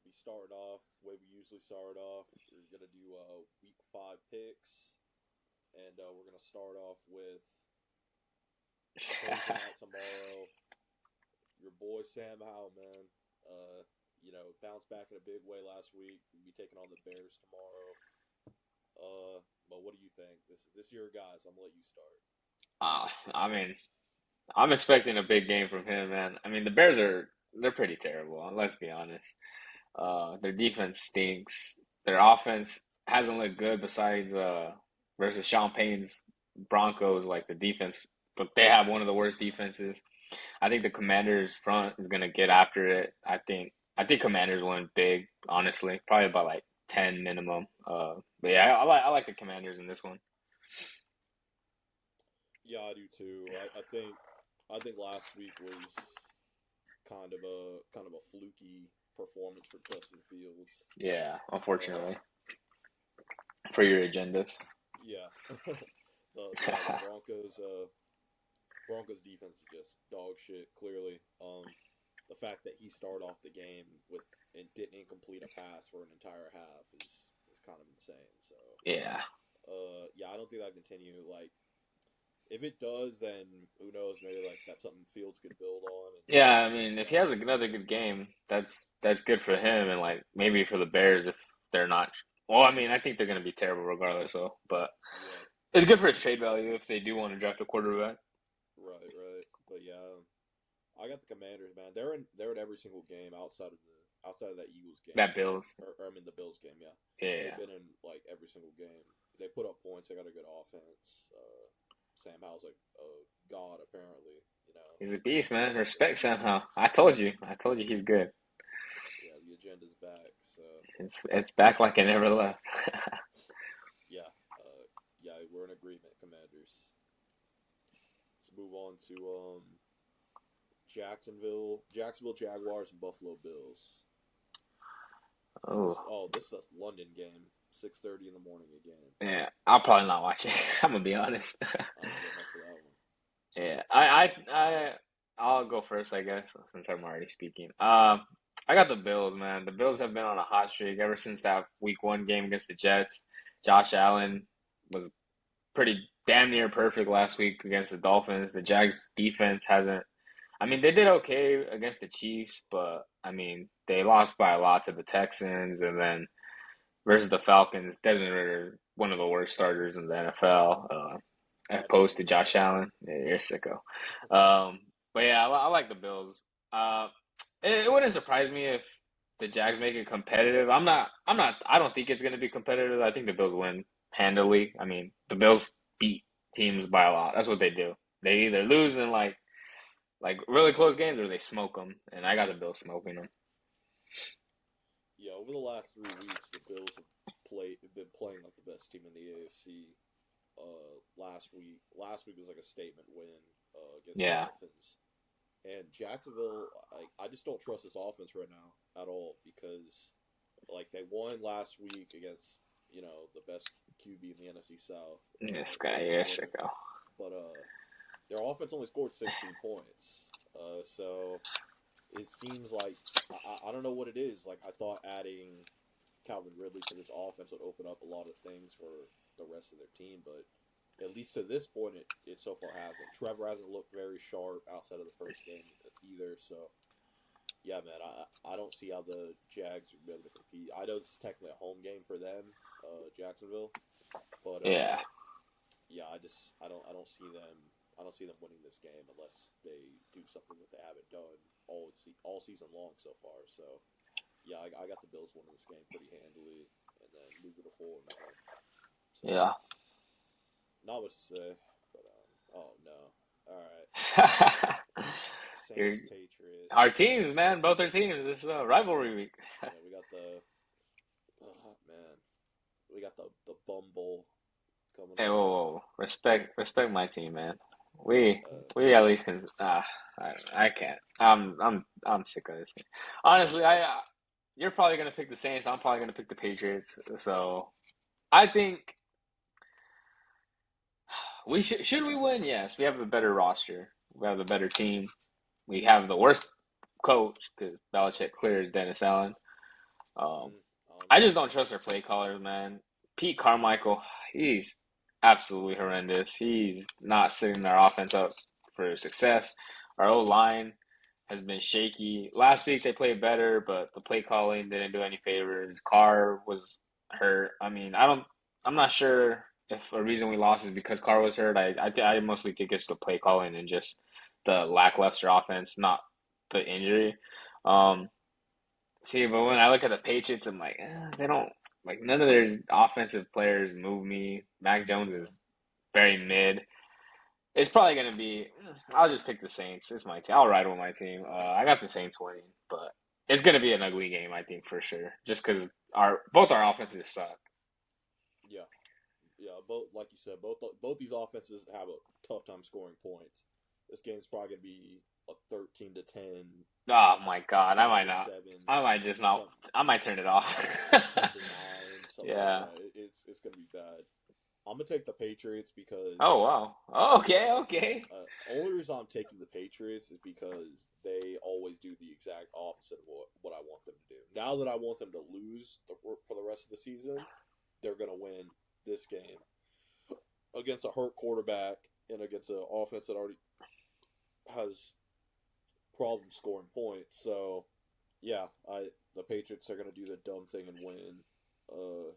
We starting off the way we usually start off. We're gonna do week 5 picks, and we're gonna start off with Thursday night tomorrow. Your boy Sam Howell, man. Bounced back in a big way last week. We'll be taking on the Bears tomorrow. But what do you think? This year, guys. I'm gonna let you start. I mean, I'm expecting a big game from him, man. I mean, the Bears they're pretty terrible, let's be honest. Their defense stinks. Their offense hasn't looked good besides versus Sean Payne's Broncos, like the defense, but they have one of the worst defenses. I think the Commanders front is gonna get after it. I think Commanders win big, honestly, probably by like 10 minimum. But yeah, I like the Commanders in this one. Yeah, I do too. I think last week was kind of a fluky performance for Justin Fields. Yeah, Uh, unfortunately for your agendas. yeah, the Broncos defense is just dog shit. Clearly, the fact that he started off the game with and didn't complete a pass for an entire half is kind of insane. So, Yeah. yeah, I don't think that can continue. Like, if it does, then who knows? Maybe like that's something Fields could build on and Yeah, I maybe mean, move if he down has the another division. good game, that's good for him and like maybe for the Bears if they're not. Well, I mean, I think they're going to be terrible regardless, though. But Yeah, it's good for his trade value if they do want to draft a quarterback. right. But yeah, I got the Commanders, man. They're in every single game outside of that Eagles game, That Bills. or I mean the Bills game. Yeah, they've Yeah, been in like every single game. They put up points. They got a good offense. Sam Howell's like a god apparently. he's a beast, Put man. up some Respect insane somehow. points. I told you. I told you he's good. Yeah, the agenda's back. So It's back like it never left. yeah, yeah, we're in agreement, Commanders. Let's move on to Jacksonville Jaguars and Buffalo Bills. This Oh, oh this is a London game, 6:30 in the morning again. yeah. I'll probably not watch it. I'm gonna be honest. I ain't getting up for that one. Yeah, I'll go first, I guess, since I'm already speaking. I got the Bills, man. The Bills have been on a hot streak ever since that Week 1 game against the Jets. Josh Allen was pretty damn near perfect last week against the Dolphins. The Jags defense hasn't. I mean, they did okay against the Chiefs, but I mean, they lost by a lot to the Texans, and then versus the Falcons, Desmond Ritter, one of the worst starters in the NFL. Yeah, Opposed to Desmond's Josh trash. Allen. Yeah, you're a sicko. But yeah, I like the Bills. Uh, it wouldn't surprise me if the Jags make it competitive. I'm not. I'm not. I don't think it's going to be competitive. I think the Bills win handily. I mean, the Bills beat teams by a lot. That's what they do. They either lose in like really close games or they smoke them. And I got the Bills smoking them. Yeah, over the last 3 weeks, the Bills have been playing like the best team in the AFC. Last week was like a statement win against the Yeah. Dolphins, and Jacksonville. I just don't trust this offense right now at all because like they won last week against the best QB in the NFC South, This guy, Jalen you're a Hurts, sicko. but their offense only scored 16 points. So it seems like I don't know what it is. Like I thought adding Calvin Ridley to this offense would open up a lot of things for the rest of their team, but at least to this point, it so far hasn't. Trevor hasn't looked very sharp outside of the first game either. So yeah, man, I don't see how the Jags are going to be able to compete. I know this is technically a home game for them, Jacksonville, but Yeah. yeah, I don't see them. I don't see them winning this game unless they do something that they haven't done all season long so far. So yeah, I got the Bills winning this game pretty handily, and then moving forward, man. So Yeah. not much to say, but oh no, all right, You're, Saints our Patriots. teams, man, both our teams. This is a rivalry week. Yeah, we got the oh man, we got the Bum Bowl coming Hey, up. whoa, whoa, respect my team, man. We Uh, we at least can. I can't. I'm sick of this thing. Honestly, you're probably gonna pick the Saints. I'm probably gonna pick the Patriots. So I think we should we win? Yes, we have a better roster. We have a better team. We have the worst coach because Belichick clears Dennis Allen. Um, Mm, I just don't trust their play callers, man. Pete Carmichael, he's absolutely horrendous. He's not setting their offense up for success. Our O line has been shaky. Last week they played better, but the play calling didn't do any favors. Carr was hurt. I mean, I'm not sure if a reason we lost is because Carr was hurt. I mostly think it's the play calling and just the lackluster offense, not the injury. Um, See, but when I look at the Patriots, I'm like, they don't like none of their offensive players move me. Mac Jones yeah. is very mid. It's probably gonna be. I'll just pick the Saints. It's my team. I'll ride with my team. I got the Saints winning, but it's gonna be an ugly game, I think for sure. Just because our both our offenses suck. Yeah. Yeah. Both, like you said, both these offenses have a tough time scoring points. This game's probably gonna be a 13-10, Oh my God, I ten might to not. seven, I might just not. some I might turn it off. 10-9, something like Yeah. that. It's gonna be bad. I'm gonna take the Patriots Oh because wow. Oh, okay. Okay. only reason I'm taking the Patriots is because they always do the exact opposite of what I want them to do. Now that I want them to lose for the rest of the season, they're gonna win this game against a hurt quarterback and against an offense that already has problems scoring points. So yeah, the Patriots are gonna do the dumb thing and win. Uh,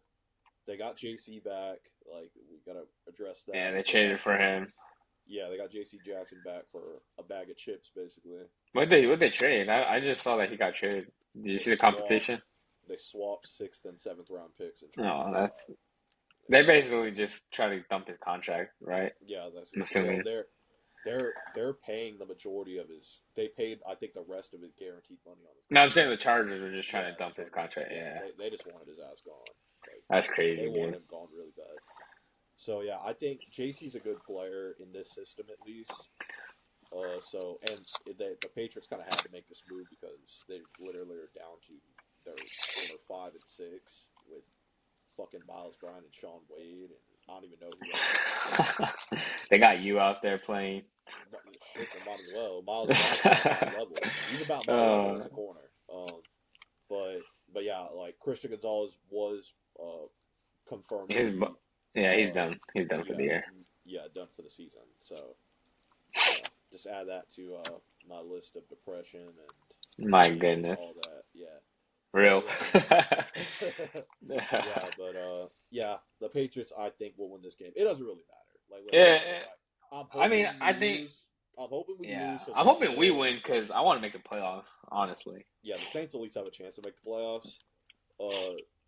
they got JC back. Like we gotta address Yeah, they that. They traded got for him. yeah, they got JC Jackson back for a bag of chips, basically. What they trade? I just saw that he got traded. Did you They see the swapped competition? they swapped sixth and seventh round picks in No, 2025. that's they basically just try to dump his contract, right? Yeah, that's I'm well, assuming. they're paying the majority of his. They paid, I think, the rest of his guaranteed money on his No, I'm saying the contract. Chargers were just trying Yeah, to the dump his Chargers. contract. Yeah, Yeah, they just wanted his ass gone. Like that's they crazy, want dude. him gone really bad. So yeah, I think JC's a good player in this system at least. So and the Patriots kind of had to make this move because they literally are down to their corner 5 and 6 with fucking Miles Bryant and Sean Wade, and I don't even know who else. They got you out there playing. But shit, they might as well. Miles Bryant's about my level. He's about my level uh, as a corner. But yeah, like Christian Gonzalez was confirmed to his be yeah, he's uh done. He's done for the yeah year. yeah done for the season. So just add that to my list of depression and My injuries, goodness, all that. Yeah. So real. yeah, but yeah, the Patriots I think will win this game. It doesn't really matter. Like let's be Yeah, real. Like I'm I mean, hoping we I think lose. I'm hoping we yeah, lose so I'm some hoping we win because I want to make the playoffs. Honestly, the Saints at least have a chance to make the playoffs.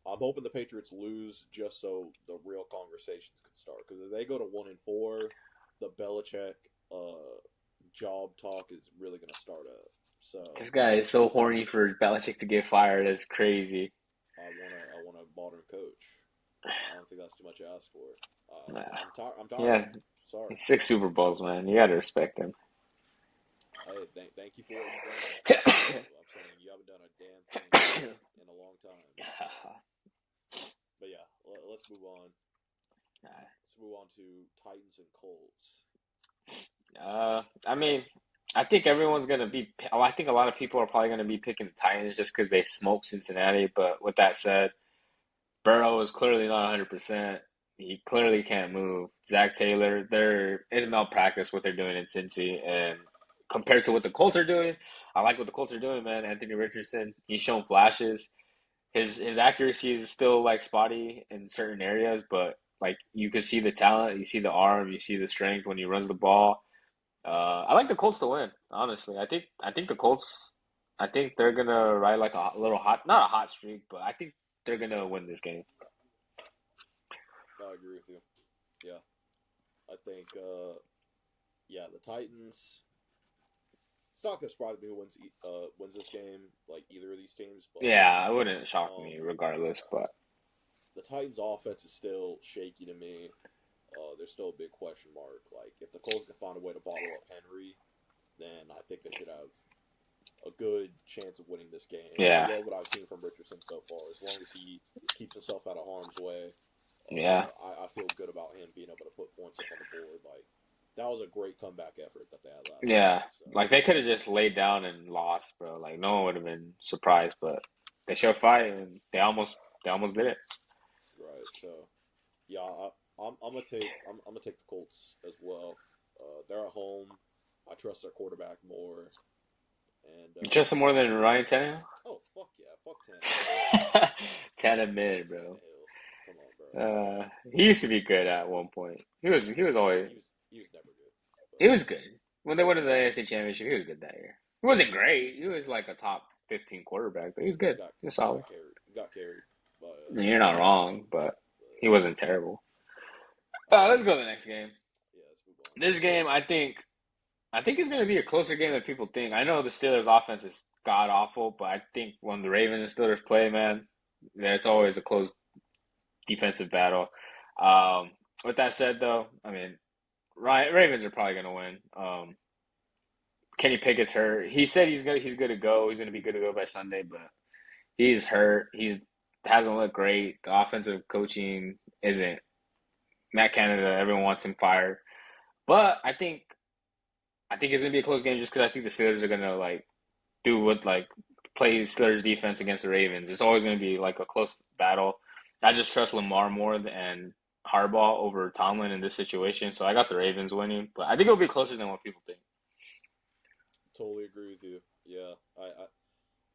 I'm hoping the Patriots lose just so the real conversations can start. Because if they go to 1-4, the Belichick job talk is really going to start up. So this guy is so horny for Belichick to get fired. It's crazy. I want a modern coach. I don't think that's too much to ask for. Nah. I'm tired. I'm tired. Yeah, Sorry. he's 6 Super Bowls, man. You gotta respect him. Hey, thank you for what you've done. I'm saying you haven't done a damn thing in a long time. But yeah, let's move on. Let's move on to Titans and Colts. I mean, I think everyone's gonna be. I think a lot of people are probably gonna be picking the Titans just because they smoked Cincinnati. But with that said, Burrow is clearly not 100%. He clearly can't move. Zach Taylor, there is malpractice what they're doing in Cincy, and compared to what the Colts are doing, I like what the Colts are doing, man. Anthony Richardson, he's shown flashes. His accuracy is still like spotty in certain areas, but like you can see the talent, you see the arm, you see the strength when he runs the ball. I like the Colts to win, honestly. I think the Colts. I think they're gonna ride like a little hot, not a hot streak, but I think they're gonna win this game. I agree with you. Yeah, I think. Yeah, the Titans. It's not gonna surprise me who wins this game, like either of these teams. But Yeah, it wouldn't shock um, me regardless, but the Titans' offense is still shaky to me. There's still a big question mark. Like if the Colts can find a way to bottle up Henry, then I think they should have a good chance of winning this game. I yeah, love what I've seen from Richardson so far. As long as he keeps himself out of harm's way, yeah, I feel good about him being able to put points up on the board. Like that was a great comeback effort that they had last week. yeah. So Like they could have just laid down and lost, bro. Like no one would have been surprised, but they showed fight and they almost did it. Right. So yeah, I'm gonna take the Colts as well. They're at home. I trust their quarterback more. And You trust him more than Ryan Tannehill? oh fuck yeah, fuck Tannehill. Tannehill Fuck mid, bro. Tannehill. Come on, bro. He used to be good at one point. He was always He was never good. he But was good. When they won the AFC Championship, he was good that year. He wasn't great. He was like a top 15 quarterback, but he was good. He was he solid. got carried. He got carried by You're not Tannehill. wrong, but he But wasn't terrible. Let's go to the next game. yeah, let's move on. This game, I think it's going to be a closer game than people think. I know the Steelers' offense is god awful, but I think when the Ravens and Steelers play, man, it's always a close defensive battle. With that said, though, I mean, Ravens are probably going to win. Kenny Pickett's hurt. He said he's good to go. He's going to be good to go by Sunday, but he's hurt. He's hasn't looked great. The offensive coaching isn't. Matt Canada, everyone wants him fired, but I think it's gonna be a close game just because I think the Steelers are gonna like do what like play Steelers defense against the Ravens. It's always gonna be like a close battle. I just trust Lamar more than Harbaugh over Tomlin in this situation, so I got the Ravens winning. But I think it'll be closer than what people think. Totally agree with you. Yeah,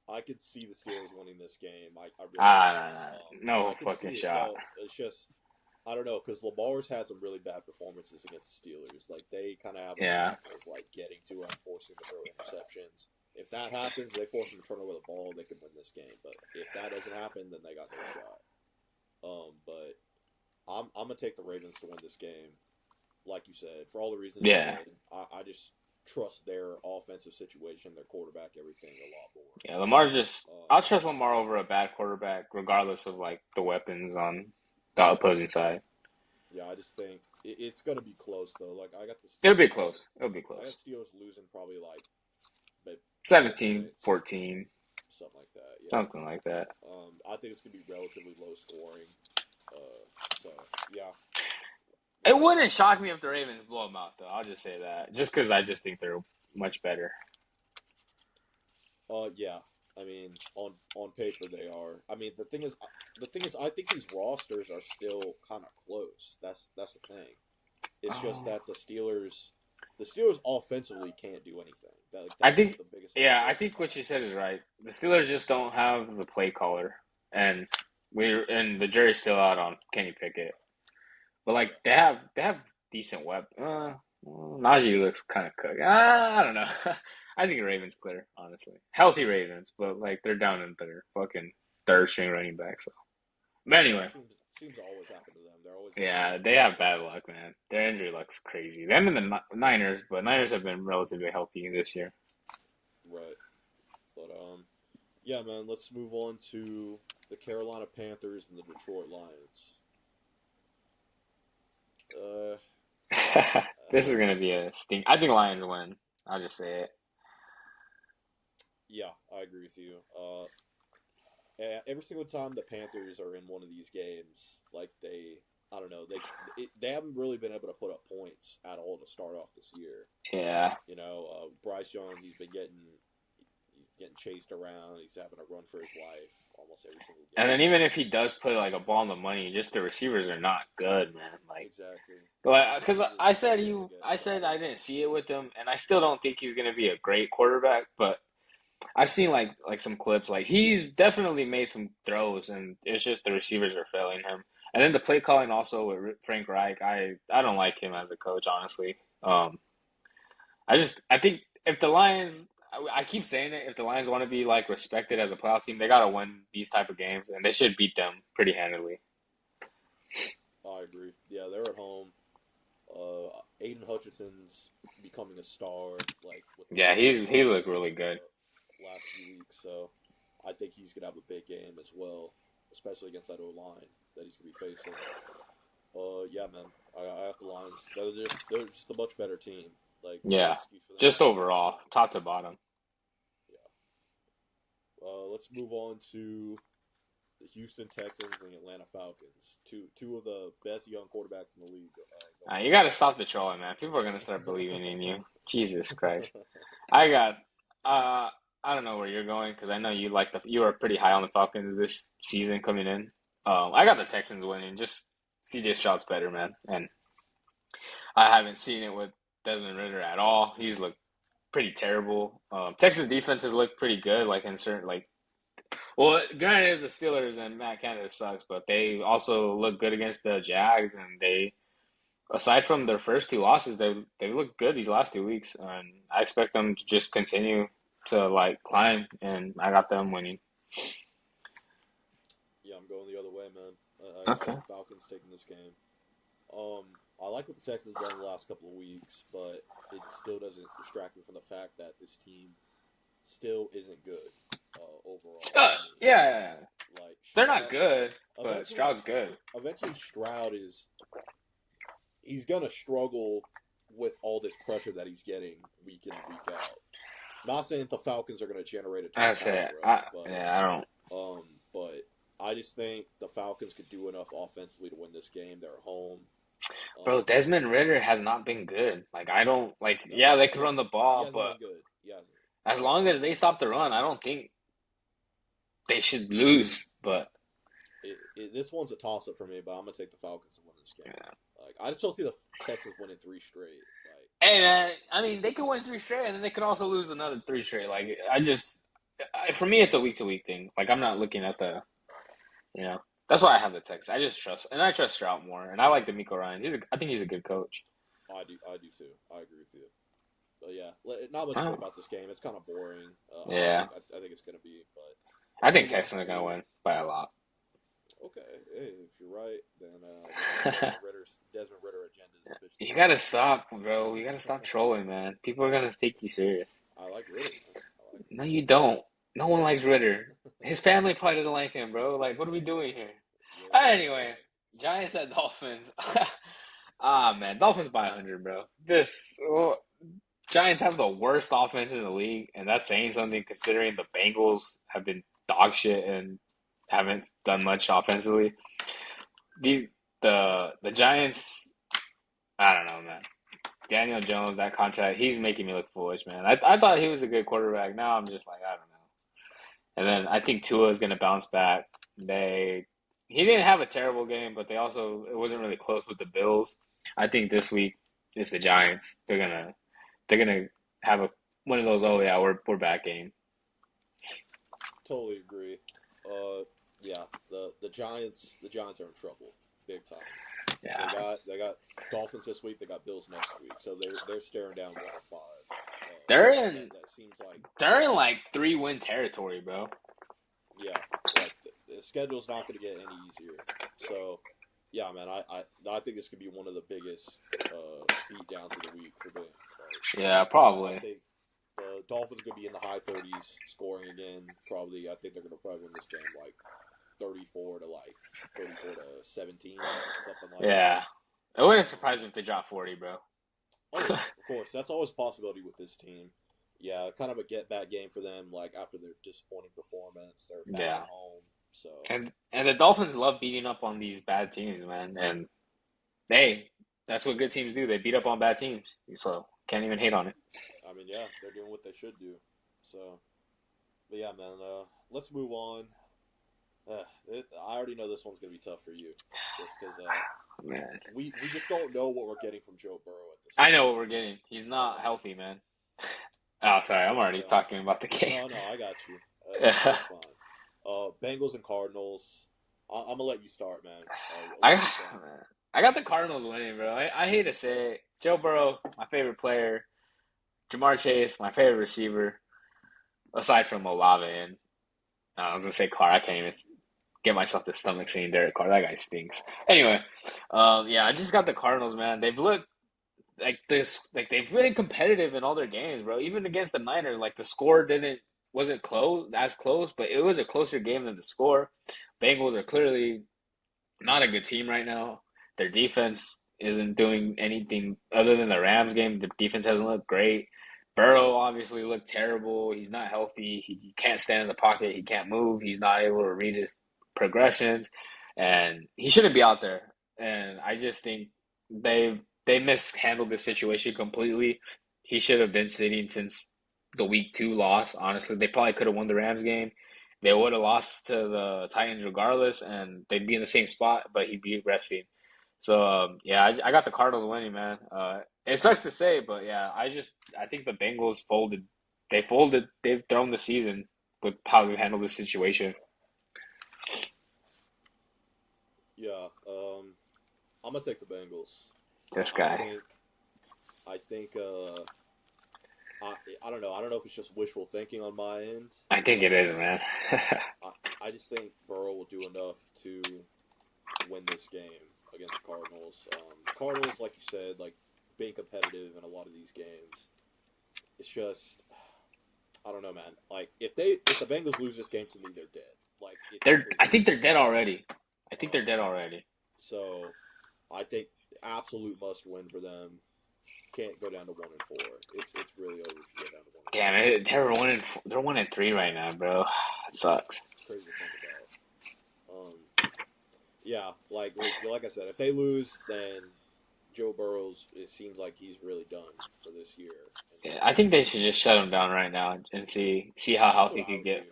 I could see the Steelers winning this game. I really No I could see fucking it. shot. No, it's just I don't know because Lamar's had some really bad performances against the Steelers. Like they kind of have a Yeah, knack of like getting to and forcing to throw interceptions. If that happens, they force them to turn over the ball, they can win this game. But if that doesn't happen, then they got no shot. But I'm gonna take the Ravens to win this game, like you said, for all the reasons you yeah, said. I just trust their offensive situation, their quarterback, everything a lot yeah. Lamar's just. more. I'll trust Lamar over a bad quarterback, regardless of like the weapons on the Yeah, opposing side. yeah. I just think it's gonna be close though. Like I got the It'll be Steelers. close. It'll be I got close. Steelers losing probably like 12 17, points, 14, something like that. Yeah. something like that. I think it's gonna be relatively low scoring. So yeah, It wouldn't shock me if the Ravens blow them out, though. I'll just say that, just because I just think they're much better. yeah. I mean, on paper they are. I mean, the thing is, I think these rosters are still kind of close. That's the thing. It's just Oh. that the Steelers offensively can't do anything. I That's think, the biggest thing yeah, that I holds them think what back. you said is right. The Steelers just don't have the play caller, and the jury's still out on Kenny Pickett. But like Yeah. they have decent weapons. Najee looks kind of cooked. I don't know. I think the Ravens clear, honestly. Healthy Ravens, but like they're down in their fucking third string running back. So, but Yeah, anyway, it seems to always happen to them. They're always yeah, injured. they have bad luck, man. Their injury luck's crazy. Them and the Niners, but Niners have been relatively healthy this year. Right. But yeah, man. Let's move on to the Carolina Panthers and the Detroit Lions. Uh, This is gonna be a stink. I think Lions win. I'll just say it. yeah, I agree with you. Every single time the Panthers are in one of these games, like I don't know, they haven't really been able to put up points at all to start off this year. Yeah. You know, Bryce Young, he's been getting chased around. He's having to run for his life almost every single And then game. even if he does put like a ball on the money, just the receivers are not good, man. Exactly. These Because receivers I just said aren't able to get I said I stops. didn't see it with him, and I still don't think he's gonna be a great quarterback. But I've seen like some clips, like he's definitely made some throws, and it's just the receivers are failing him. And then the play calling also with Frank Reich, I don't like him as a coach, honestly. I think if the Lions, I keep saying it, if the Lions want to be like respected as a playoff team, they gotta win these type of games, and they should beat them pretty handily. I agree. Yeah, they're at home. Aiden Hutchinson's becoming a star, like with the Yeah, Lions he over looked really good. the last few weeks. So I think he's gonna have a big game as well, especially against that O line that he's gonna be facing. Yeah, man, I have the Lions. They're just a much better team. Like no Yeah, excuse for them just not winning this overall, game. top to bottom. Yeah. Let's move on to the Houston Texans and the Atlanta Falcons. Two of the best young quarterbacks in the league You got to stop the trolling, man. People are gonna start going believing at in you. Jesus Christ. it. I got. Uh, I don't know where you're going because I know you were pretty high on the Falcons this season coming in. I got the Texans winning. Just CJ Stroud's better, man, and I haven't seen it with Desmond Ritter at all. He's looked pretty terrible. Texas defense has looked pretty good, like in certain like. Well, granted, it's the Steelers and Matt Canada sucks, but they also look good against the Jags, and they aside from their first two losses, they look good these last 2 weeks, and I expect them to just continue to like climb, and I got them winning. Yeah, I'm going the other way, man. I got Okay. the Falcons taking this game. I like what the Texans done the last couple of weeks, but it still doesn't distract me from the fact that this team still isn't good overall to me. Yeah, Like they're not Stroud, good, but eventually, Stroud's good. eventually Stroud is he's gonna struggle with all this pressure that he's getting week in and week out. Not saying that the Falcons are gonna generate a ton I of pass say, rush, yeah, I don't. but I just think the Falcons could do enough offensively to win this game. They're at home. Bro, Um, Desmond Ritter has not been good. Like I don't like. no, Yeah, they he could run the hasn't. He ball, hasn't but been good. He hasn't. as long as they stop the run, I don't think they should lose. But This one's a toss up for me, but I'm gonna take the Falcons to win this game. yeah. Like I just don't see the Texans winning three straight. Hey man, I mean they could win three straight, and then they could also lose another three straight. For me, it's a week to week thing. Like I'm not looking at you know, that's why I have the Texans. I trust Stroud more, and I like D'Amico Ryans. I think he's a good coach. I do too. I agree with you. But yeah, not much to say Oh, about this game. It's kind of boring. yeah, I think it's gonna be, but I let's think move on Texans are gonna to. win by a lot. Okay, hey, if you're right, then Desmond Ritter agenda is officially You gotta complete. stop, bro. You gotta stop trolling, man. People are gonna take you serious. I like Ritter, man. I like No, you don't. No one likes Ritter. His family probably doesn't like him, bro. Like, what are we Ritter. doing here? Yeah, Anyway, Giants at Dolphins. Ah, man, Dolphins by 100, bro. Giants have the worst offense in the league, and that's saying something considering the Bengals have been dog shit and haven't done much offensively. The the Giants, I don't know, man. Daniel Jones, that contract, he's making me look foolish, man. I thought he was a good quarterback. Now I'm just like, I don't know. And then I think Tua is going to bounce back. He didn't have a terrible game, but it wasn't really close with the Bills. I think this week it's the Giants. They're gonna have one of those. Oh yeah, we're back game. totally agree. Yeah, the Giants are in trouble, big time. Yeah, They got Dolphins this week. They got Bills next week, so they're staring down 1-5. they're in That seems like they're in like 3-win territory, bro. yeah, like the schedule's not going to get any easier. So yeah, man, I think this could be one of the biggest beat downs of the week for them. Yeah, I probably. think the Dolphins could be in the high 30s scoring again. Probably, I think they're going to probably win this game like 34 to 17, something like that. Yeah, it wouldn't surprise me if they drop 40, bro. Oh yeah, of course. That's always a possibility with this team. Yeah, kind of a get back game for them. Like after their disappointing performance, they're back Yeah, at home. So and the Dolphins love beating up on these bad teams, man. And hey, that's what good teams do. They beat up on bad teams. So can't even hate on it. I mean, yeah, they're doing what they should do. So, but yeah, man. Let's move on. I already know this one's gonna be tough for you, just because Man, we just don't know what we're getting from Joe Burrow at this I point. know what we're getting. He's not Um, healthy, man. Oh, sorry, I'm already so talking about the game. no, I got you. It's fine. Bengals and Cardinals. I'm gonna let you start, man. What I do you think? I got the Cardinals winning, bro. I hate to say it. Joe Burrow, my favorite player. Jamar Chase, my favorite receiver, aside from Olave and I was gonna say Carr. I can't even get myself the stomach saying Derek Carr. That guy stinks. Anyway, yeah, I just got the Cardinals, man. They've looked like this, like they've been competitive in all their games, bro. Even against the Niners, like the score wasn't close, but it was a closer game than the score. Bengals are clearly not a good team right now. Their defense isn't doing anything other than the Rams game. The defense hasn't looked great. Burrow obviously looked terrible. He's not healthy. He can't stand in the pocket. He can't move. He's not able to read his progressions, and he shouldn't be out there. And I just think they mishandled the situation completely. He should have been sitting since the week 2 loss. Honestly, they probably could have won the Rams game. They would have lost to the Titans regardless, and they'd be in the same spot. But he'd be resting. So yeah, I got the Cardinals winning, man. It sucks to say, but yeah, I think the Bengals folded. They folded. They've thrown the season with how they handled the situation. Yeah, I'm gonna take the Bengals. This I guy. think I think I I don't know. I don't know if it's just wishful thinking on my end. I think it is, man. I just think Burrow will do enough to win this game against the Cardinals. Cardinals, like you said, like being competitive in a lot of these games. It's just I don't know, man. Like if the Bengals lose this game to me, they're dead. Like it's I completely think they're dead already. I think they're um, dead already. so I think absolute must win for them. Can't go down to 1-4. It's really over if you go down to one and Damn four. it, they're 1-3 right now, bro. It sucks. It's crazy to think about. Yeah, like I said, if they lose, then Joe Burrows. It seems like he's really done for this year. Yeah, I think they should just shut him down right now and see how That's what healthy he I could would do. get.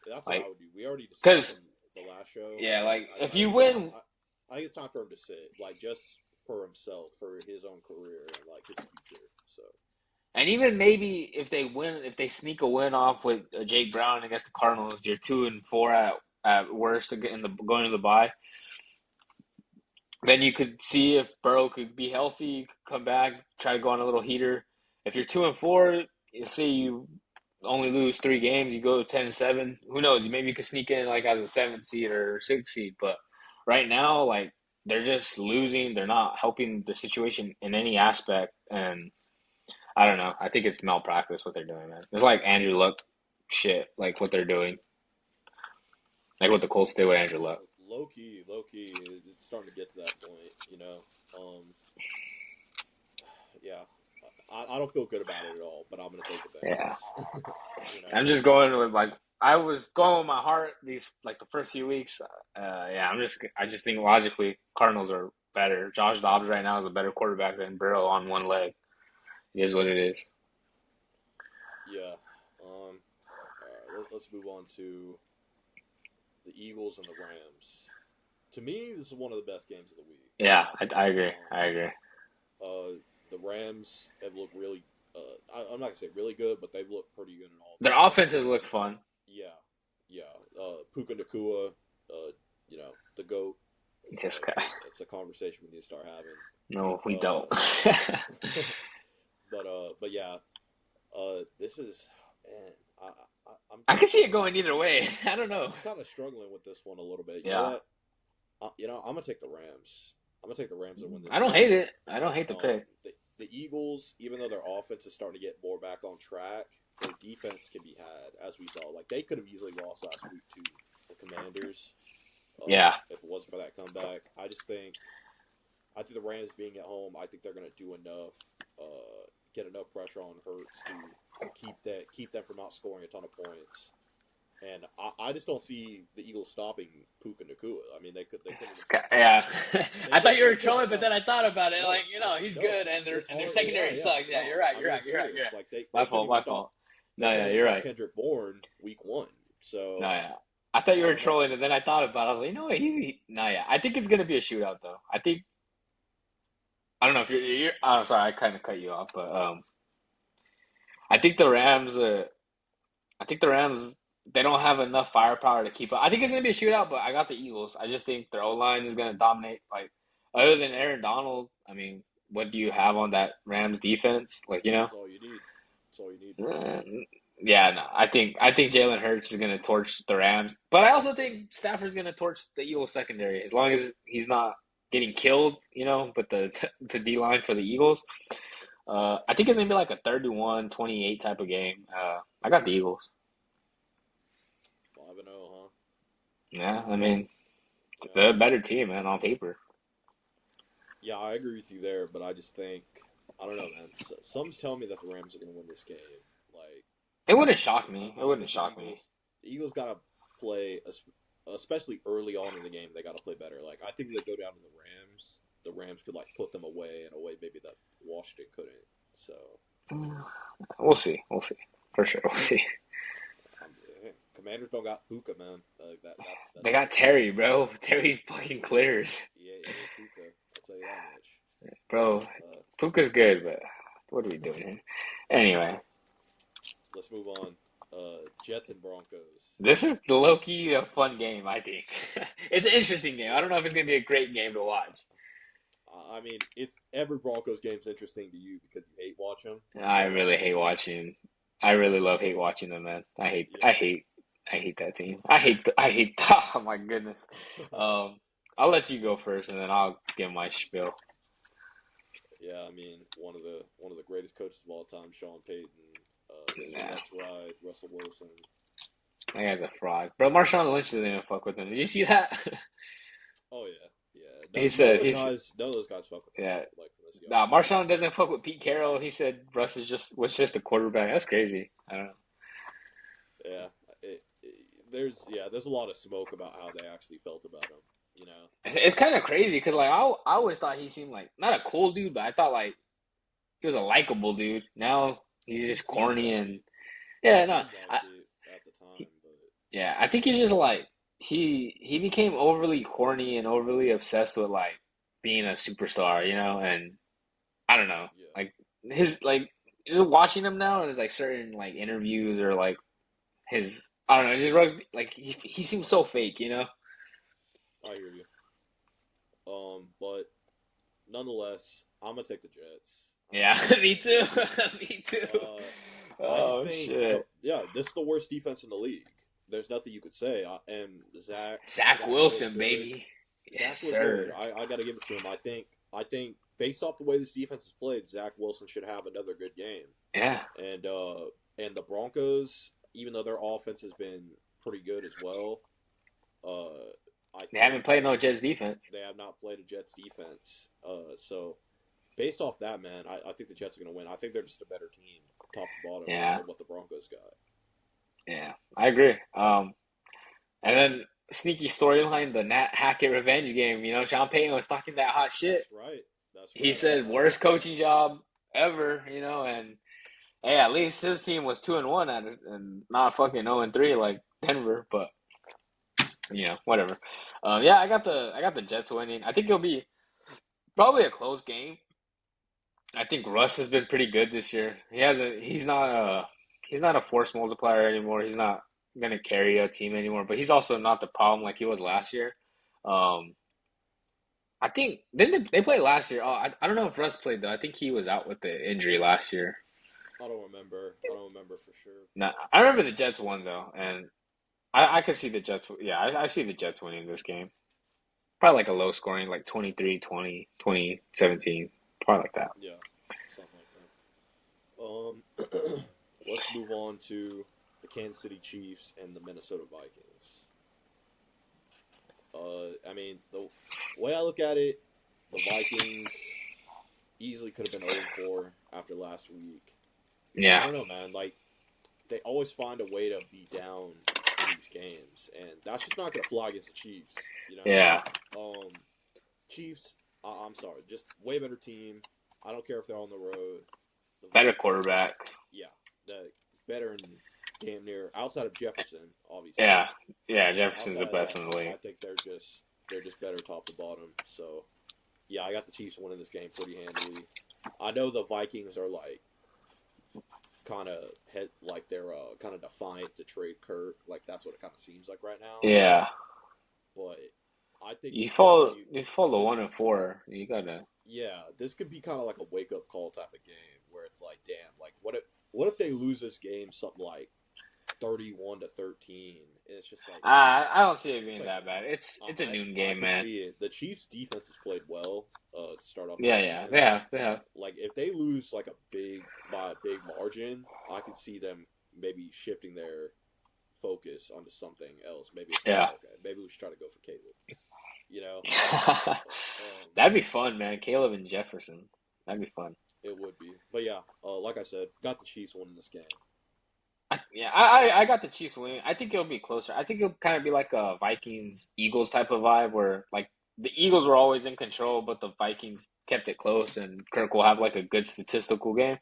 That's what I Like, would do. We already discussed cause on the last show. yeah, Like like if I you think it's time. win, I think it's time for him to sit. Like just for himself, for his own career and like his future. So and even maybe if they win, if they sneak a win off with Jake Brown against the Cardinals, you're 2-4 at worst to get in the going to the bye. Then you could see if Burrow could be healthy, come back, try to go on a little heater. If you're 2-4, you see you only lose 3 games, you go 10-7. Who knows? Maybe you could sneak in like as a 7th seed or 6th seed. But right now, like they're just losing. They're not helping the situation in any aspect, and I don't know. I think it's malpractice what they're doing, man. It's like Andrew Luck shit, like what they're doing, like what the Colts did with Andrew yeah, Luck. low key, it's starting to get to that point. Um, yeah, I don't feel good about it at all. But I'm gonna take the Yeah. Bengals. you know, I'm just going with like I was going with my heart these like the first few weeks. Yeah, I just think logically Cardinals are better. Josh Dobbs right now is a better quarterback than Burrow on one leg. It is what it is. yeah. All right, let's move on to the Eagles and the Rams. To me, this is one of the best games of the week. Yeah, I think. I agree. I agree. The Rams have looked really. I'm not gonna say really good, but they've looked pretty good in all Their three offense has looked games. fun. Yeah, yeah. Puka Nakua, the goat. This guy. It's a conversation we need to start having. No, we don't. Uh, but yeah. This is man. I I'm can see it struggling going with either this. way. I don't know. I'm kind of struggling with this one a little bit. You know Yeah, what? I'm gonna take the Rams. I'm gonna take the Rams to win this I don't hate game. it. I don't hate the pick. The Eagles, even though their offense is starting to get more back on track, their defense can be had, as we saw. Like they could have easily lost last week to the Commanders, Yeah, if it wasn't for that comeback. I think the Rams being at home, I think they're gonna do enough, get enough pressure on Hurts to keep them from not scoring a ton of points. And I just don't see the Eagles stopping Puka Nakua. I mean, they couldn't even stop yeah. they I thought you could were they couldn't trolling, but stop. then I thought about it. No, Like he's no, good, and it's their hard. secondary Yeah, sucks. Yeah, no. you're right. I'm You're being right. You're right. You're serious. right. Like My they couldn't fault. even My stop. fault. They No, couldn't yeah, even you're stop right. Kendrick Bourne week 1. No, So yeah. I thought you I were don't know. trolling, and then I thought about it. I was like, you know what? No, yeah. I think it's gonna be a shootout, though. I don't know if you're. I'm sorry, I kind of cut you off, but I think the Rams. I think the Rams. They don't have enough firepower to keep up. I think it's gonna be a shootout, but I got the Eagles. I just think their O line is gonna dominate. Like other than Aaron Donald, I mean, what do you have on that Rams defense? Like that's all you need. That's all you need, bro. uh, yeah, no. I think Jalen Hurts is gonna torch the Rams, but I also think Stafford's gonna torch the Eagles secondary as long as he's not getting killed. But the D line for the Eagles. I think it's gonna be like a 31-28 type of game. I got the Eagles. 5-0, huh? Yeah, I mean Yeah. they're a better team, man, on paper. Yeah, I agree with you there, but I just think I don't know, man. Some's telling me that the Rams are going to win this game. Like It wouldn't shock me. It I wouldn't think shock me. The Eagles got to play, especially early on in the game. They got to play better. Like I think if they go down to the Rams could like put them away in a way maybe that Washington couldn't. So We'll see. We'll see. for sure. We'll see. Commanders don't got Puka, man. That's They the got big thing. Terry, bro. Terry's fucking clears, He ain't Puka. I'll tell you that much. bro. Uh, Puka's good, but what are we doing here? Anyway, let's move on. Jets and Broncos. this is low key a fun game. I think it's an interesting game. I don't know if it's gonna be a great game to watch. I mean, it's every Broncos game's interesting to you because you hate watching them, I but really hate watching. I really love hate watching them, man. yeah, I hate that team. I hate. Oh my goodness. Um, I'll let you go first, and then I'll give my spiel. yeah. I mean, one of the greatest coaches of all time, Sean Payton, Mr. Nah, Let's Ride, Russell Wilson. that guy's a fraud, bro. Marshawn Lynch doesn't even fuck with him. Did you see that? Oh yeah, yeah. He None of said those he's guys, none of those guys fuck with him. yeah. Like from the Nah, Seahawks. Marshawn doesn't fuck with Pete Carroll. He said Russ is just a quarterback. That's crazy. I don't know. Yeah, there's a lot of smoke about how they actually felt about him. You know. It's kind of crazy because like I always thought he seemed like not a cool dude, but I thought like he was a likable dude. Now he's He just seemed corny like and it. He yeah, no, seemed like it at the time, but yeah, I think he's just like he became overly corny and overly obsessed with like being a superstar, you know, and I don't know, yeah, like his like just watching him now is like certain like interviews or like his I don't know, it just rubs like he seems so fake, you know. I hear you. But nonetheless, I'm gonna take the Jets. Yeah, me too, me too. Uh, I just Oh think, shit, yeah, this is the worst defense in the league. There's nothing you could say. And Zach Zach looked Wilson, good. baby, yes Zach looked good. sir. I got to give it to him. I think based off the way this defense is played, Zach Wilson should have another good game. Yeah, And the Broncos, even though their offense has been pretty good as well, I they think haven't played no Jets defense. they have not played a Jets defense. So based off that, man, I think the Jets are going to win. I think they're just a better team, top to bottom, Yeah, than what the Broncos got. yeah, I agree. And then sneaky storyline, the Nat Hackett revenge game. You know, Sean Payton was talking that hot shit. That's right. That's He right. said worst coaching job ever. You know, and hey, at least his team was 2-1 at it, and not fucking 0-3 like Denver. But you know, whatever. Yeah, I got the Jets winning. I think it'll be probably a close game. I think Russ has been pretty good this year. He's not a force multiplier anymore. He's not gonna carry a team anymore. But he's also not the problem like he was last year. Um, I think didn't they play last year? Oh, I don't know if Russ played though. I think he was out with the injury last year. I don't remember. I don't remember for sure. No, I remember the Jets won though, and I could see the Jets. Yeah, I see the Jets winning this game. Probably like a low scoring, like 23-20, 20-17, probably like that. Yeah, something like that. Let's move on to the Kansas City Chiefs and the Minnesota Vikings. I mean, the way I look at it, the Vikings easily could have been 0-4 after last week. I Yeah, don't know, man. Like, they always find a way to be down in these games, and that's just not going to fly against the Chiefs, you know? yeah, Um, Chiefs, I'm sorry, just way better team. I don't care if they're on the road. The better Vikings, quarterback. yeah, the better in damn near outside of Jefferson, obviously. Yeah, yeah, Jefferson's the Outside of best that, in the I league. think they're just better top to bottom. So yeah, I got the Chiefs winning this game pretty handily. I know the Vikings are like kind of head like they're kind of defiant to trade Kirk. Like that's what it kind of seems like right now. Yeah, But I think you follow this 1-4. You gotta. yeah, this could be kind of like a wake up call type of game where it's like, damn, like what if they lose this game something like 31-13, and it's just like, damn, I don't see it it's being like that bad. It's a noon I game, could man. see it. The Chiefs' defense has played well to start off the Yeah, yeah, season. they have. Like if they lose like by a big margin, I could see them maybe shifting their focus onto something else. Maybe it's like, Yeah. okay, maybe we should try to go for Caleb. You know, That'd be fun, man. Caleb and Jefferson. That'd be fun. it would be. But yeah, like I said, got the Chiefs winning this game. Yeah, I got the Chiefs winning. I think it'll be closer. I think it'll kind of be like a Vikings Eagles type of vibe where like the Eagles were always in control, but the Vikings kept it close, and Kirk will have like a good statistical game.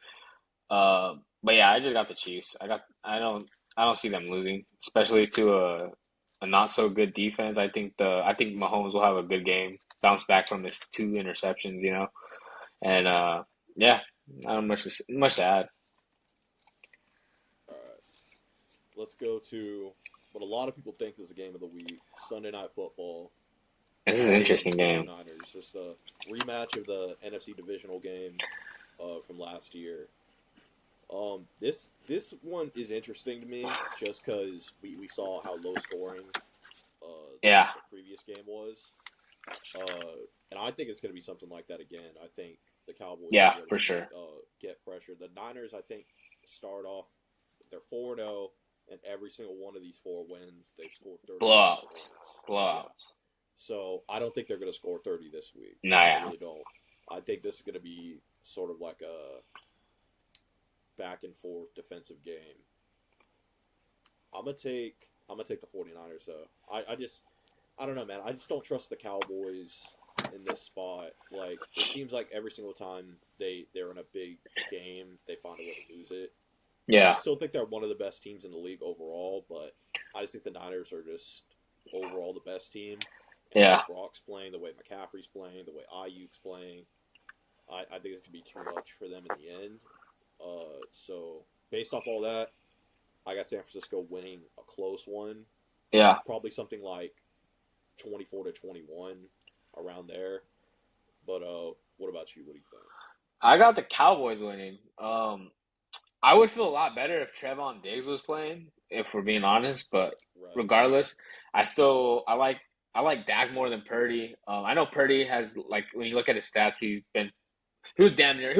But yeah, I just got the Chiefs. I don't see them losing, especially to a not so good defense. I think Mahomes will have a good game, bounce back from his two interceptions, and yeah, not much to add. All right, let's go to what a lot of people think is the game of the week: Sunday Night Football. This is an Cowboys and interesting game. 49ers. Just a rematch of the NFC divisional game from last year. This one is interesting to me just because we saw how low scoring Yeah, the previous game was, and I think it's going to be something like that again. I think the Cowboys yeah, will for really sure. get pressure. The Niners, I think, start off they're 4-0, and every single one of these four wins they've scored 30 or more Blowouts, points. Yeah, blowouts. so I don't think they're going to score 30 this week. Nah, I yeah, really don't. I think this is going to be sort of like a back and forth defensive game. I'm gonna take the 49ers though. I don't know, man. I just don't trust the Cowboys in this spot. Like it seems like every single time they're in a big game, they find a way to lose it. I yeah, still think they're one of the best teams in the league overall, but I just think the Niners are just overall the best team. And the way yeah. Brock's playing, the way McCaffrey's playing, the way Ayuk's playing, I think it's gonna be too much for them in the end. So based off all that, I got San Francisco winning a close one, Yeah, probably something like 24-21 around there. But what about you? What do you think? I got the Cowboys winning. I would feel a lot better if Trevon Diggs was playing, if we're being honest. But Right. regardless, I like Dak more than Purdy. I know Purdy has like when you look at his stats, he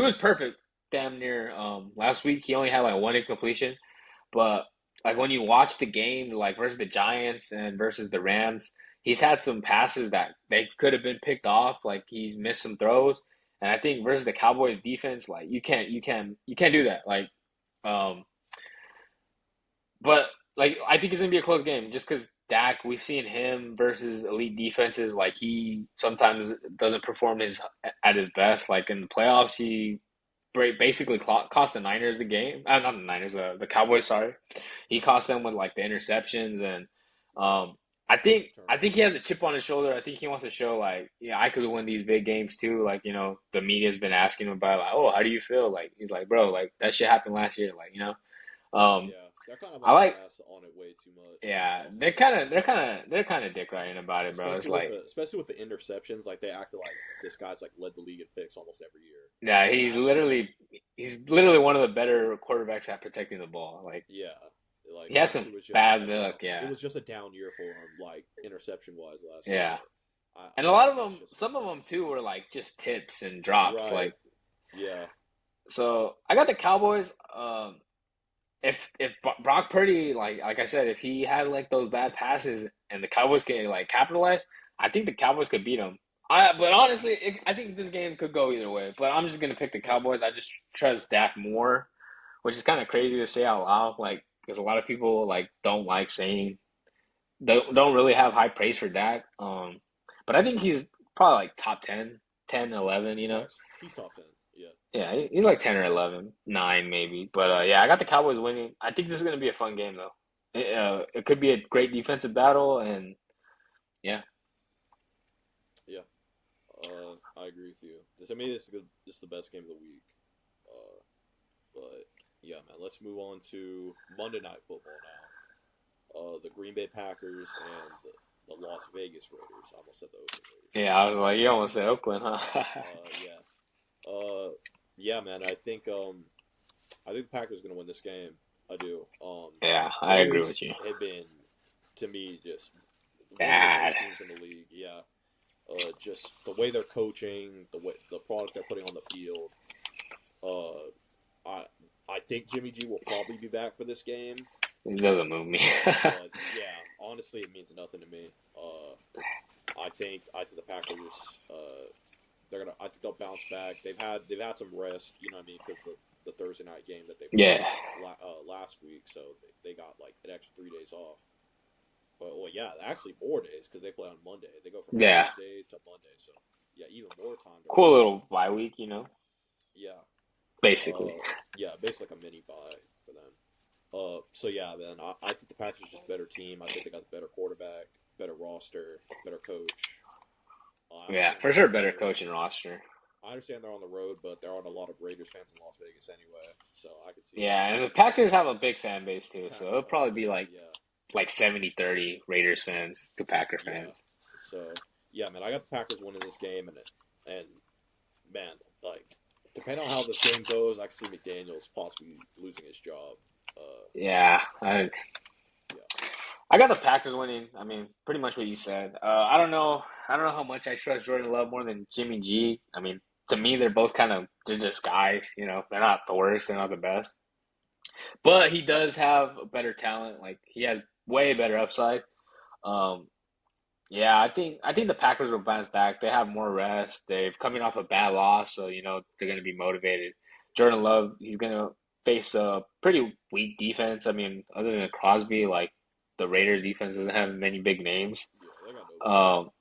was perfect damn near last week. He only had like one incompletion, but like when you watch the game like versus the Giants and versus the Rams, he's had some passes that they could have been picked off. Like he's missed some throws, and I think versus the Cowboys defense, like you can't do that. Um, but like I think it's gonna be a close game just because Dak, we've seen him versus elite defenses. Like he sometimes doesn't perform his at his best. Like in the playoffs, he basically cost the Niners the game. Not the Niners, the Cowboys. Sorry, he cost them with like the interceptions and Right. um. I think he Turnovers. has a chip on his shoulder. I think he wants to show like, yeah, I could win these big games too. Like, the media's been asking him about like, oh, how do you feel? Like, he's like, bro, like that shit happened last year. Like, um, Yeah, they're kind of I on his like, ass on it way too much, yeah, honestly. they're kind of dick writing about it, bro. It's like, Especially with the interceptions, like they acted like this guy's like led the league in picks almost every year. yeah, Like last year, he's literally one of the better quarterbacks at protecting the ball. Like, yeah, like he had last some year was just bad a down. luck, It yeah, was just a down year for him, like interception wise last year. yeah. But And a I lot think of that's them, just some of them too, were like just tips and drops. right. Like, Yeah, so I got the Cowboys. If Brock Purdy, like I said, if he had like those bad passes and the Cowboys can like capitalize, I think the Cowboys could beat them. But honestly, I think this game could go either way. But I'm just gonna pick the Cowboys. 100%. I just trust Dak more, which is kind of crazy to say out loud, like because a lot of people like don't like saying don't really have high praise for Dak. But I think he's probably like top 10, 10, 11. Dax, he's top 10. Yeah, Yeah, he's like 10 or 11, 9 maybe. But yeah, I got the Cowboys winning. I think this is going to be a fun game, though. It could be a great defensive battle, and yeah, yeah. I agree with you. To me, this is the best game of the week. Uh, but yeah, man. Let's move on to Monday Night Football now. The Green Bay Packers and the Las Vegas Raiders. I almost said the Oakland Raiders. yeah, I was like, you almost said Oakland, huh? Yeah. Uh, yeah, man. I think the Packers are gonna win this game. I do. Yeah, I agree Raiders with you. have been, to me, just one of the Bad. worst teams in the league. Yeah. Just the way they're coaching, the product they're putting on the field. Uh, I I think Jimmy G will probably be back for this game. It doesn't move me. But yeah, honestly, it means nothing to me. I think the Packers I think they'll bounce back. They've had some rest, you know what I mean, because the Thursday night game that they Yeah, played last week, so they got like an extra 3 days off. But well, yeah, actually more days because they play on Monday. They go from yeah. Thursday to Monday, so yeah, even more time to Cool rest. little bye week. Yeah, basically. Yeah, basically like a mini bye for them. So yeah, man, I think the Packers are just a better team. I think they got the better quarterback, better roster, better coach. I Yeah, understand for sure, better coach and roster. I understand they're on the road, but there aren't a lot of Raiders fans in Las Vegas anyway, so I could see them Yeah, and the beating Packers have a big fan base too, so Packers it'll have a probably be yeah, like 70-30 Raiders fans to Packer yeah. fans. So yeah, man, I got the Packers winning this game, and man, like depending on how this game goes, I can see McDaniel's possibly losing his job. Yeah, Yeah, I got the Packers winning. I mean, pretty much what you said. I don't know. I don't know how much I trust Jordan Love more than Jimmy G. I mean, to me, they're both they're just guys. They're not the worst. They're not the best. But he does have a better talent. Like he has way better upside. Um, yeah, I think the Packers will bounce back. They have more rest. They're coming off a bad loss, so they're going to be motivated. Jordan Love, he's going to face a pretty weak defense. I mean, other than Crosby, like the Raiders defense doesn't have many big names. yeah, they got nobody. Um,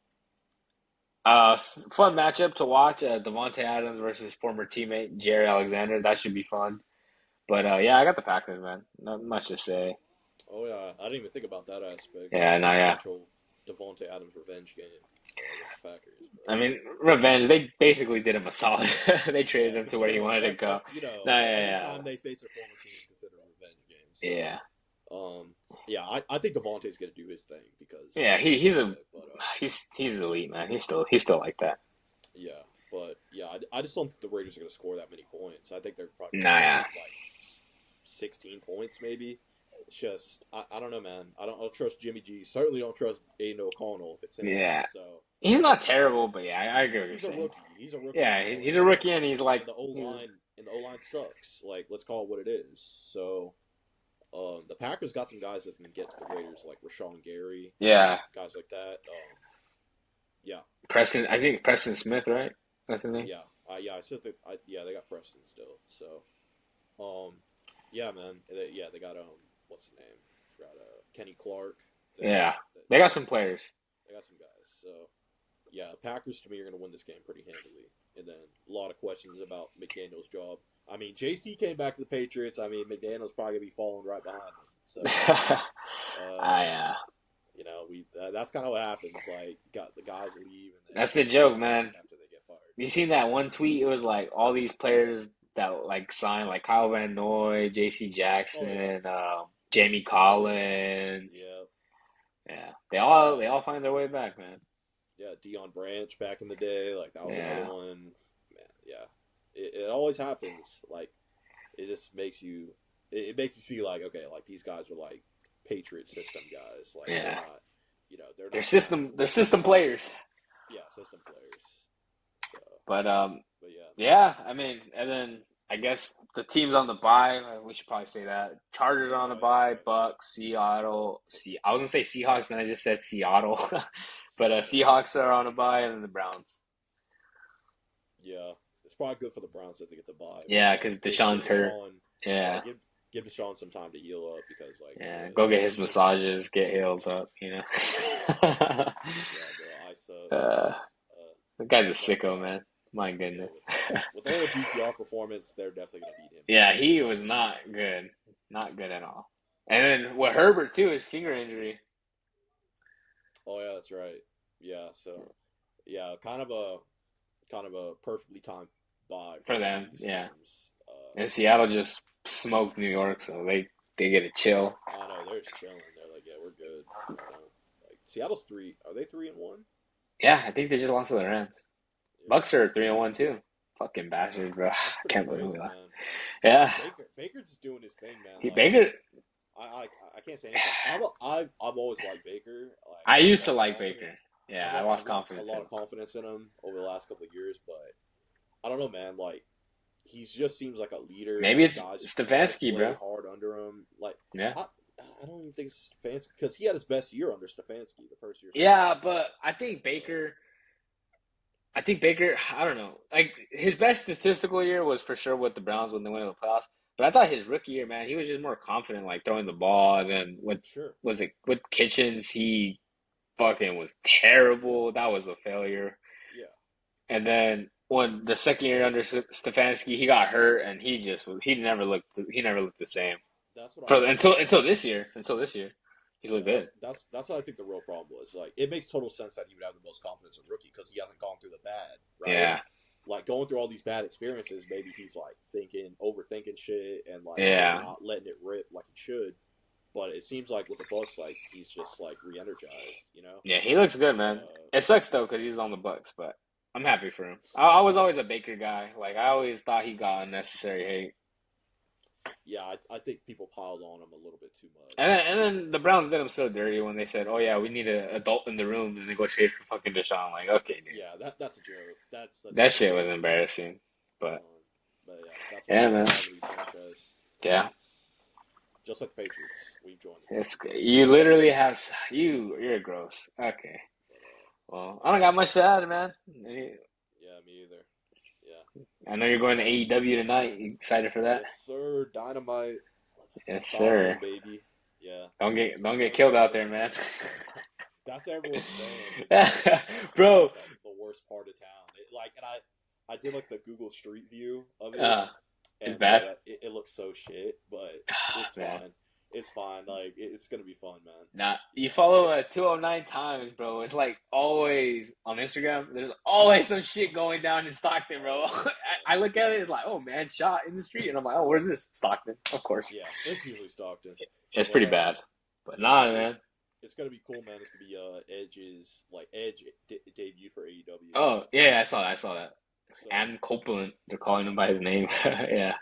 Fun matchup to watch. Devontae Adams versus former teammate Jerry Alexander. That should be fun. But yeah, I got the Packers, man. Not much to say. Oh yeah, I didn't even think about that aspect. Yeah, Just no, yeah. potential Devontae Adams revenge game against the Packers. But I mean, revenge. They basically did him a solid. They traded yeah, him but to where he wanted to go. No, every yeah, time they face their former team is considered a revenge game. yeah, So yeah, yeah, I think Devontae's gonna do his thing because yeah. like He's you a said, but he's elite, man. He's still like that. yeah, but yeah, I just don't think the Raiders are gonna score that many points. I think they're probably Nah, gonna score yeah. something like 16 points maybe. It's just I don't know, man. I don't trust Jimmy G. Certainly don't trust Aiden O'Connell if it's him. Yeah. So He's not terrible, but yeah, I get what you're he's a saying. rookie. He's a rookie, Yeah, you know, he's a rookie, and he's like and the O he's line sucks. Like let's call it what it is. So the Packers got some guys that can get to the Raiders, like Rashawn Gary, yeah. guys like that. Yeah, Preston, I think Preston Smith, right? That's his name. yeah, yeah. I said that. Yeah, they got Preston still. So, yeah, man. They got what's the name? I forgot. Kenny Clark. Yeah, they got some players. They got some guys. So, yeah, Packers to me are going to win this game pretty handily. And then a lot of questions about McDaniel's job. I mean, JC came back to the Patriots. I mean, McDaniel's probably going to be falling right behind him. So, I that's kind of what happens. Like, got the guys leave, and then That's the joke, man. after they get fired. You seen that one tweet? It was like all these players that like signed, like Kyle Van Noy, J.C. Oh yeah, Jackson, Jamie Collins. yeah, Yeah, they all uh, find their way back, man. yeah. Dion Branch back in the day, like that was another Yeah, one. Man, yeah, it always happens. Like, it just makes you, it makes you see like, okay, like these guys are like Patriot system guys. Like they're yeah. not, they're They're not just system, they're system players. yeah, system players. So, But but yeah, yeah. I mean, and then I guess the teams on the bye. We should probably say that Chargers are on the oh yeah, that's bye. right. Bucks, Seattle. I was gonna say Seahawks, and I just said Seattle. But Seattle, Seahawks are on a bye, and then the Browns. yeah, it's probably good for the Browns that they get the bye. Yeah, Like, because give Deshaun's hurt. Deshaun, yeah, Yeah, give Deshaun some time to heal up because like yeah. Go get the his Eagles, massages, get healed up. yeah, bro, I suck. uh, Uh, the guy's a but sicko, man. My yeah, goodness. with the whole GCR performance, they're definitely gonna beat him. Yeah, That's he for was sure. not good. Not good at all. And then with Herbert too, his finger injury. Oh yeah, that's right. Yeah, so yeah, kind of a perfectly timed bye for For both of them, these yeah. teams. And Seattle just smoked New York, so they get a chill. I know they're just chilling. They're like, yeah, we're good. Like Seattle's three. Are they 3-1? Yeah, I think they just lost to the Rams. Yeah, Bucks are 3-1 too. Fucking bastards, bro. I that's pretty can't believe crazy, we lost. man. Yeah, Baker's just doing his thing, man. he Like Baker. I can't say anything. I've always liked Baker. Like I I've used to lost like confidence. Baker. Yeah, I I've lost lost a confidence in lot him. of confidence in him over the last couple of years, but I don't know, man. Like he just seems like a leader. Maybe Like it's guys Stefanski, play bro. hard under him. Like Yeah. I, I don't even think it's Stefanski because he had his best year under Stefanski the first year Yeah, Stefanski but had. I think Baker. I think Baker. I don't know. Like his best statistical year was for sure with the Browns when they went to the playoffs. But I thought his rookie year, man, he was just more confident, like throwing the ball. And then with Sure. was it with Kitchens, he fucking was Yeah. terrible. That was a failure. Yeah. And then when the second year under It's Stefanski, he got hurt and he never looked the same. that's what I For think. until this year, he's Yeah, looked good. that's what I think the real problem was. Like, it makes total sense that he would have the most confidence in rookie because he hasn't gone through the bad, right? Yeah, Like going through all these bad experiences, maybe he's like overthinking shit, and like maybe yeah, not letting it rip like he should. But it seems like with the Bucks, like he's just like re-energized, you know. yeah. He looks good, Like man. It sucks though he's because he's on the Bucks, but I'm happy for him. I was always a Baker guy. Like I always thought he got unnecessary hate. yeah. I think people piled on him a little bit too And much. then the Browns did him so dirty when they said, "Oh yeah, we need an adult in the room," and they go trade for fucking Deshaun. Like, okay, dude, Yeah, that's a joke. That's such a that shit joke. was embarrassing. But Um, but yeah, that's why yeah, we have man, a poverty franchise, yeah, just like the Patriots. We've joined the it's poverty you franchise. literally have you're gross. Okay, But well, I yeah, don't got much to add, man. yeah, me either. Yeah. I know you're going to Um, AEW tonight. You excited for that? yes, sir. Dynamite, Yes, Stockton, sir. baby. Yeah. So it's Don't gonna be get on killed out Saturday. there, man. That's what everyone's saying because it's like in Bro, like the worst part of town. I did like the Google Street View of it, uh, it's and bro, bad. it looks so shit, but it's Man. fine. It's fine. Like it's gonna be fun, man. Nah, you follow 209 times, bro. It's like always on Instagram. There's always some shit going down in Stockton, bro. Oh I man. look at it, it's like, oh man, shot in the street, and I'm like, oh, where's this? Stockton, of course. Yeah, it's usually Stockton, It's but pretty bad, but yeah, nah, man. it's gonna be cool, man. It's gonna be Edge debut for AEW. Oh yeah, I saw that. So And Copeland, they're calling him and by his Copeland, name. yeah, Yeah.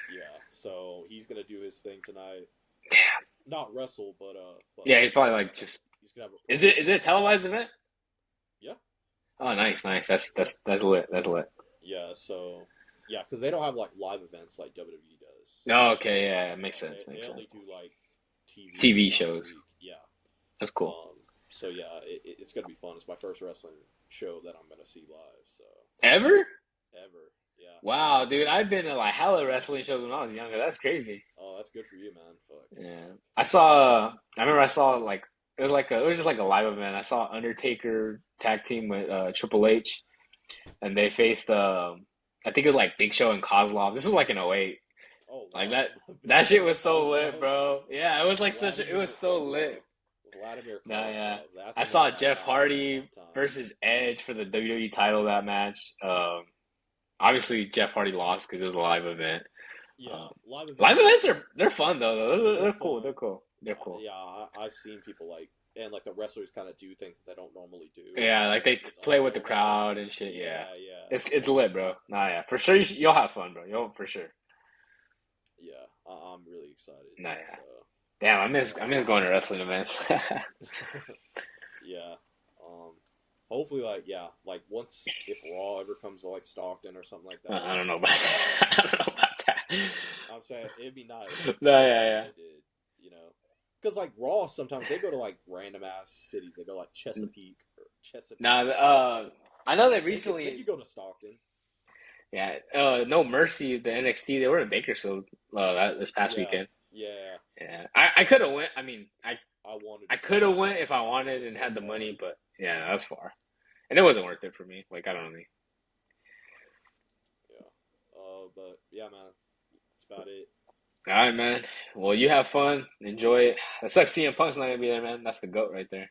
yeah. So he's gonna do his thing tonight. Damn. Not wrestle, but Yeah, he's like probably like just. he's gonna have a Is it a televised event? yeah, Oh, nice, nice. That's lit. That's lit. yeah. So yeah, because they don't have like live events like WWE does. Oh, okay, yeah, it makes Yeah, sense. they Makes sense. only do like TV like TV once a shows. week. Yeah. That's cool. So yeah, it's gonna be fun. It's my first wrestling show that I'm gonna see live. So Ever? ever, yeah. Wow, dude, I've been to like hella wrestling shows when I was younger. That's crazy. Oh, that's good for you, man. Fuck. Yeah, I saw. I remember I saw like it was just like a live event. I saw Undertaker tag team with Triple H, and they faced I think it was like Big Show and Kozlov. This was like in '08. Oh Like wow, Big that Show shit and was so lit, Kozlov, bro. Yeah, it was like it was Vladimir. so Bro, lit. Vladimir Nah, yeah. Kozlov. That's I a name saw I have Jeff not heard in a long Hardy time. versus Edge for the WWE title that match. Obviously Jeff Hardy lost because it was a live event. Yeah, live Live events. events are they're fun though. They're They're cool. fun. They're cool. They're cool. Yeah, I've seen people like and like the wrestlers kind of do things that they don't normally do. Yeah, like And they it's play on with the televised. crowd and shit. Yeah, Yeah, yeah. it's lit, bro. Nah, yeah, for sure. You'll have fun, bro. You'll for sure. Yeah, I'm really excited. Nah, yeah. So, Damn, I miss going to wrestling events. yeah. Hopefully, like, yeah, like once if Raw ever comes to like Stockton or something like that, I don't know about that. I don't know about that. I'm saying it'd be nice. No, yeah, If yeah. they did, you know, because like Raw sometimes they go to like random ass cities. They go like Chesapeake or Chesapeake. Nah, I know that They recently. could go to Stockton. Yeah, No Mercy, the NXT, they were in Bakersfield this past Yeah, weekend. yeah. Yeah, I could have went. I mean, I wanted I to could have go, went but if I it's wanted just and so had the far. money, but yeah, that's far, and it wasn't worth it for me. Like I don't know. Yeah. But yeah, man, that's about it. All right, man. Well, you have fun, enjoy it. It sucks CM Punk's not gonna be there, man. That's the goat right there.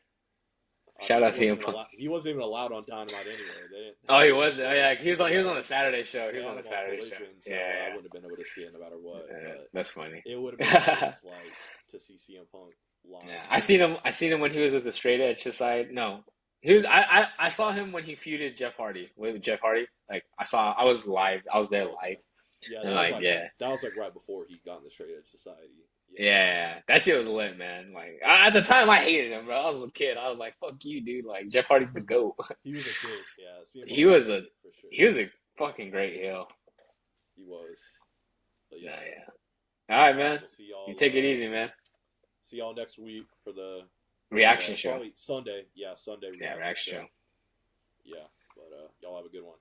I mean, Shout out CM Punk. he wasn't even allowed on Dynamite anyway. They didn't. Oh, he was. Oh, yeah, he was on. He was Yeah, on the Saturday show. He they was on had the him on Saturday show. Collision, so I Yeah, wouldn't have been able to see it no matter what. yeah. But That's funny. it would have been nice, like, to see CM Punk live. Yeah, I seen him. I seen him when he was with the Straight Edge Society. No, he was. I saw him when he feuded Jeff Hardy with Jeff Hardy. Like I saw. I was live. I was there Oh, okay. live. Yeah, And like yeah, that was like right before he got in the Straight Edge Society. Yeah, yeah. That shit was lit, man. Like at the time, I hated him, bro. I was a kid. I was like, "Fuck you, dude." Like Jeff Hardy's the goat. he was a dick. Yeah, CM He Punk was a a dick for sure. he was a fucking great heel. He was. But Nah, yeah, yeah. All right, man. we'll see y'all. You take it easy, man. See y'all next week for the Reaction show. probably Sunday. Yeah, Sunday Yeah, reaction show. Yeah, but y'all have a good one.